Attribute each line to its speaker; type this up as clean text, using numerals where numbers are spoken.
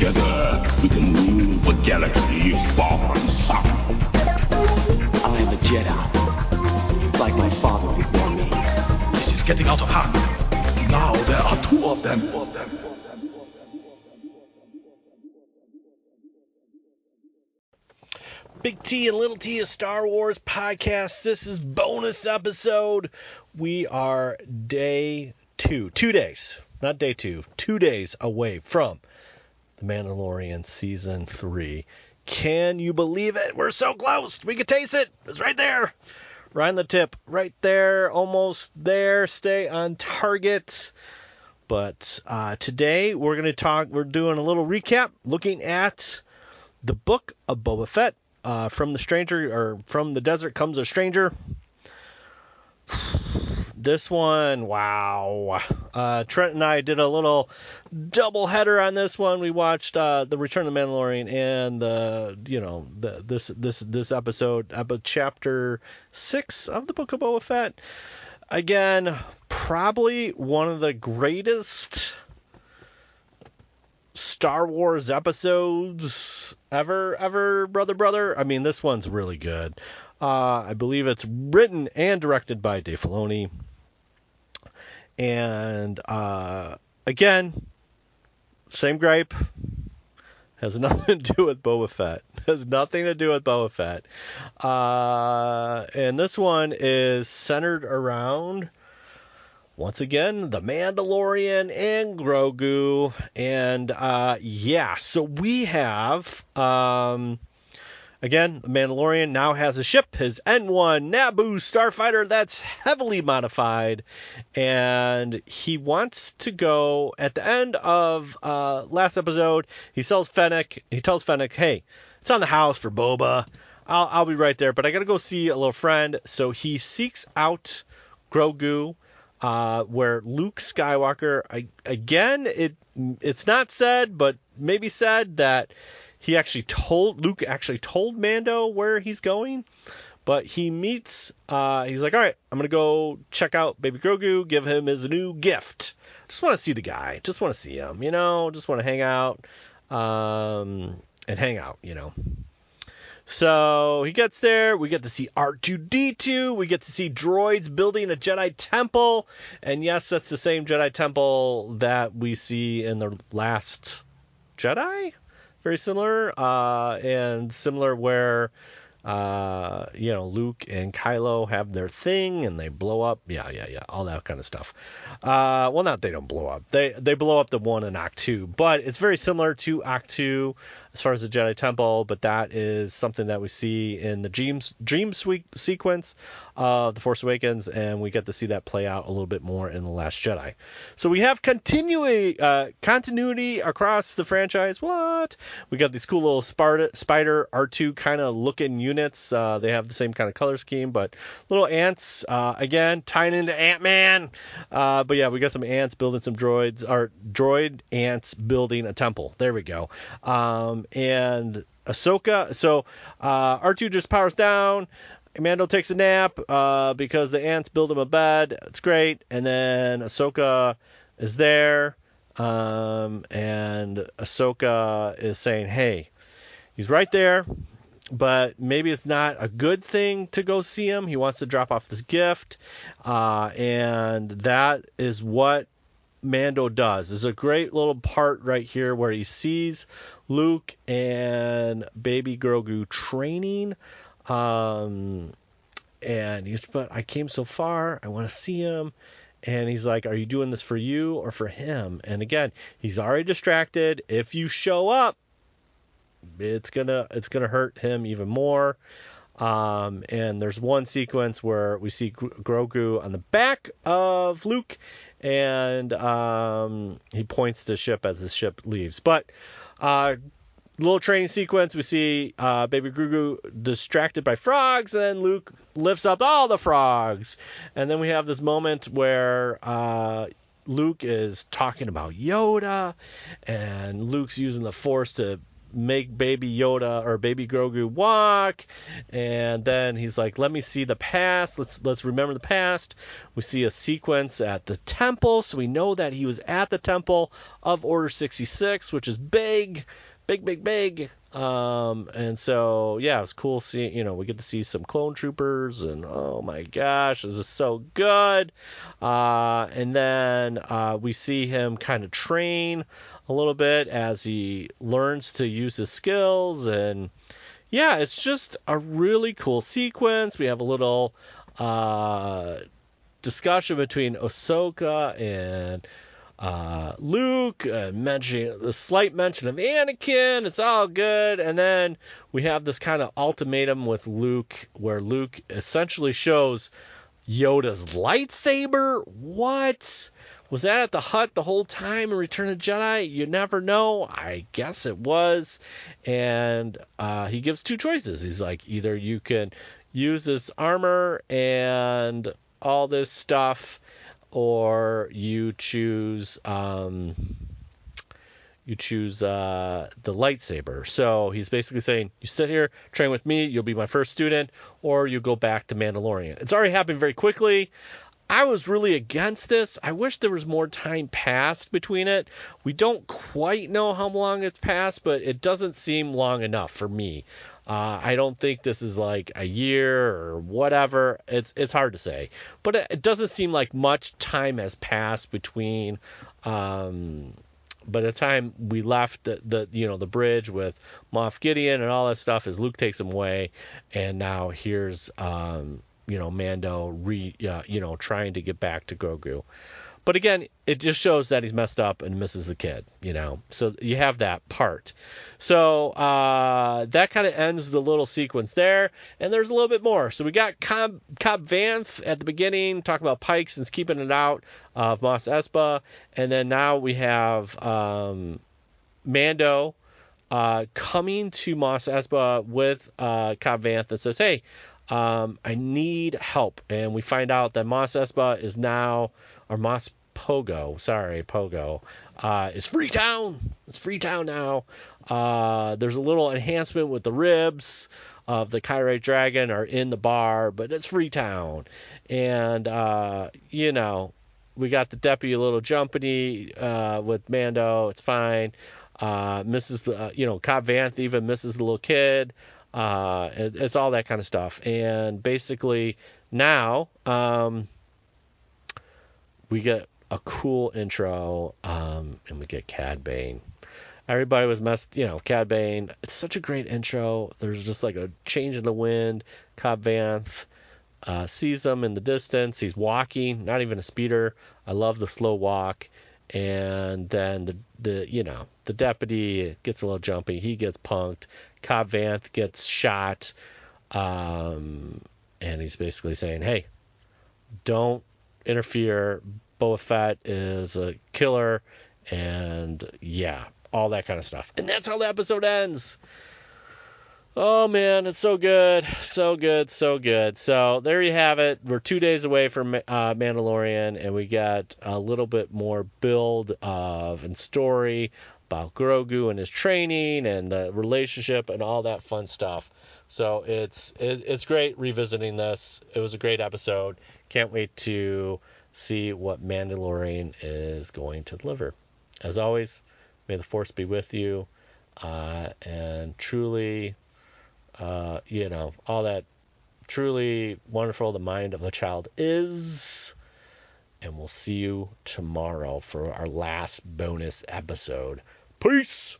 Speaker 1: Together we can move a galaxy far and south.
Speaker 2: I am a Jedi, like my father before me.
Speaker 1: This is getting out of hand. Now there are two of them.
Speaker 3: Big T and Little T, a Star Wars podcast. This is bonus episode. We are day 2 days, not day 2, 2 days away from The Mandalorian Season 3. Can you believe it? We're so close. We can taste it. It's right there. Right on the tip. Right there. Almost there. Stay on target. But today we're doing a little recap looking at the Book of Boba Fett. From the desert comes a stranger. This one, wow. Trent and I did a little double header on this one. We watched the Return of the Mandalorian and this episode, chapter 6 of the Book of Boba Fett. Again, probably one of the greatest Star Wars episodes ever, brother. I mean, this one's really good. I believe it's written and directed by Dave Filoni. And again, same gripe. Has nothing to do with Boba Fett. And this one is centered around, once again, the Mandalorian and Grogu. And so we have, again, the Mandalorian now has a ship, his N1 Naboo starfighter that's heavily modified. And he wants to go, at the end of last episode, he tells Fennec, hey, it's on the house for Boba. I'll be right there, but I got to go see a little friend. So he seeks out Grogu, where Luke Skywalker, it's not said, but maybe said that Luke actually told Mando where he's going, but he meets, he's like, all right, I'm going to go check out baby Grogu, give him his new gift. Just want to see the guy, just want to see him, just want to hang out, So he gets there, we get to see R2-D2, we get to see droids building a Jedi temple, and yes, that's the same Jedi temple that we see in the Last Jedi, very similar, and similar where, Luke and Kylo have their thing, and they blow up, all that kind of stuff. They don't blow up, they blow up the one in Act 2, but it's very similar to Act 2, as far as the Jedi Temple, but that is something that we see in the dream sequence of The Force Awakens, and we get to see that play out a little bit more in The Last Jedi. So we have continuity across the franchise. What? We got these cool little spider R2 kind of looking units. They have the same kind of color scheme, but little ants, again, tying into Ant-Man. But yeah, we got some ants building some droids, or droid ants building a temple. There we go. And Ahsoka, so R2 just powers down, Mando takes a nap because the ants build him a bed. It's great. And then Ahsoka is there, and Ahsoka is saying, hey, he's right there, but maybe it's not a good thing to go see him. He wants to drop off this gift, and that is what Mando does. There's a great little part right here where he sees Luke and baby Grogu training, and but I came so far, I want to see him. And he's like, are you doing this for you or for him? And again, he's already distracted. If you show up, it's gonna hurt him even more. And there's one sequence where we see Grogu on the back of Luke, and he points to the ship as the ship leaves. But little training sequence, we see baby Grogu distracted by frogs, and then Luke lifts up all the frogs. And then we have this moment where Luke is talking about Yoda, and Luke's using the Force to make baby Yoda or baby Grogu walk, and then he's like, let me see the past, let's remember the past. We see a sequence at the temple, so we know that he was at the temple of Order 66, which is big. And so yeah, it's cool seeing, we get to see some clone troopers, and oh my gosh, this is so good. And then we see him kind of train a little bit as he learns to use his skills, and yeah, it's just a really cool sequence. We have a little discussion between Ahsoka and Luke, mentioning the slight mention of Anakin. It's all good. And then we have this kind of ultimatum with Luke, where Luke essentially shows Yoda's lightsaber. What? Was that at the hut the whole time in Return of the Jedi? You never know. I guess it was. And he gives two choices. He's like, either you can use this armor and all this stuff, or you choose the lightsaber. So he's basically saying, you sit here, train with me, you'll be my first student, or you go back to Mandalorian. It's already happened very quickly. I was really against this. I wish there was more time passed between it. We don't quite know how long it's passed, but it doesn't seem long enough for me. I don't think this is like a year or whatever. It's hard to say, but it doesn't seem like much time has passed between. By the time we left the bridge with Moff Gideon and all that stuff, as Luke takes him away, and now here's Mando trying to get back to Grogu. But again, it just shows that he's messed up and misses the kid, So you have that part. So that kind of ends the little sequence there, and there's a little bit more. So we got Cobb Vanth at the beginning, talking about Pikes and keeping it out of Mos Espa, and then now we have Mando coming to Mos Espa with Cobb Vanth that says, hey, I need help. And we find out that Mos Espa is now, or Mos Pogo, is Freetown. It's Freetown now. There's a little enhancement with the ribs of the Kyrite Dragon are in the bar, but it's Freetown. And, we got the Deputy a little jumpity with Mando. It's fine. Misses Cobb Vanth even misses the little kid. It's all that kind of stuff. And basically now we get a cool intro, and we get Cad Bane. Everybody was Cad Bane. It's such a great intro. There's just like a change in the wind. Cobb Vanth sees him in the distance. He's walking, not even a speeder. I love the slow walk. And then the deputy gets a little jumpy. He gets punked. Cobb Vanth gets shot. And he's basically saying, hey, don't interfere. Boba Fett is a killer. And yeah, all that kind of stuff. And that's how the episode ends. Oh man, it's so good. So good. So there you have it. We're 2 days away from Mandalorian, and we got a little bit more build of and story about Grogu and his training and the relationship and all that fun stuff. So it's great revisiting this. It was a great episode. Can't wait to see what Mandalorian is going to deliver. As always, may the Force be with you, and truly, all that truly wonderful the mind of a child is. And we'll see you tomorrow for our last bonus episode. Peace!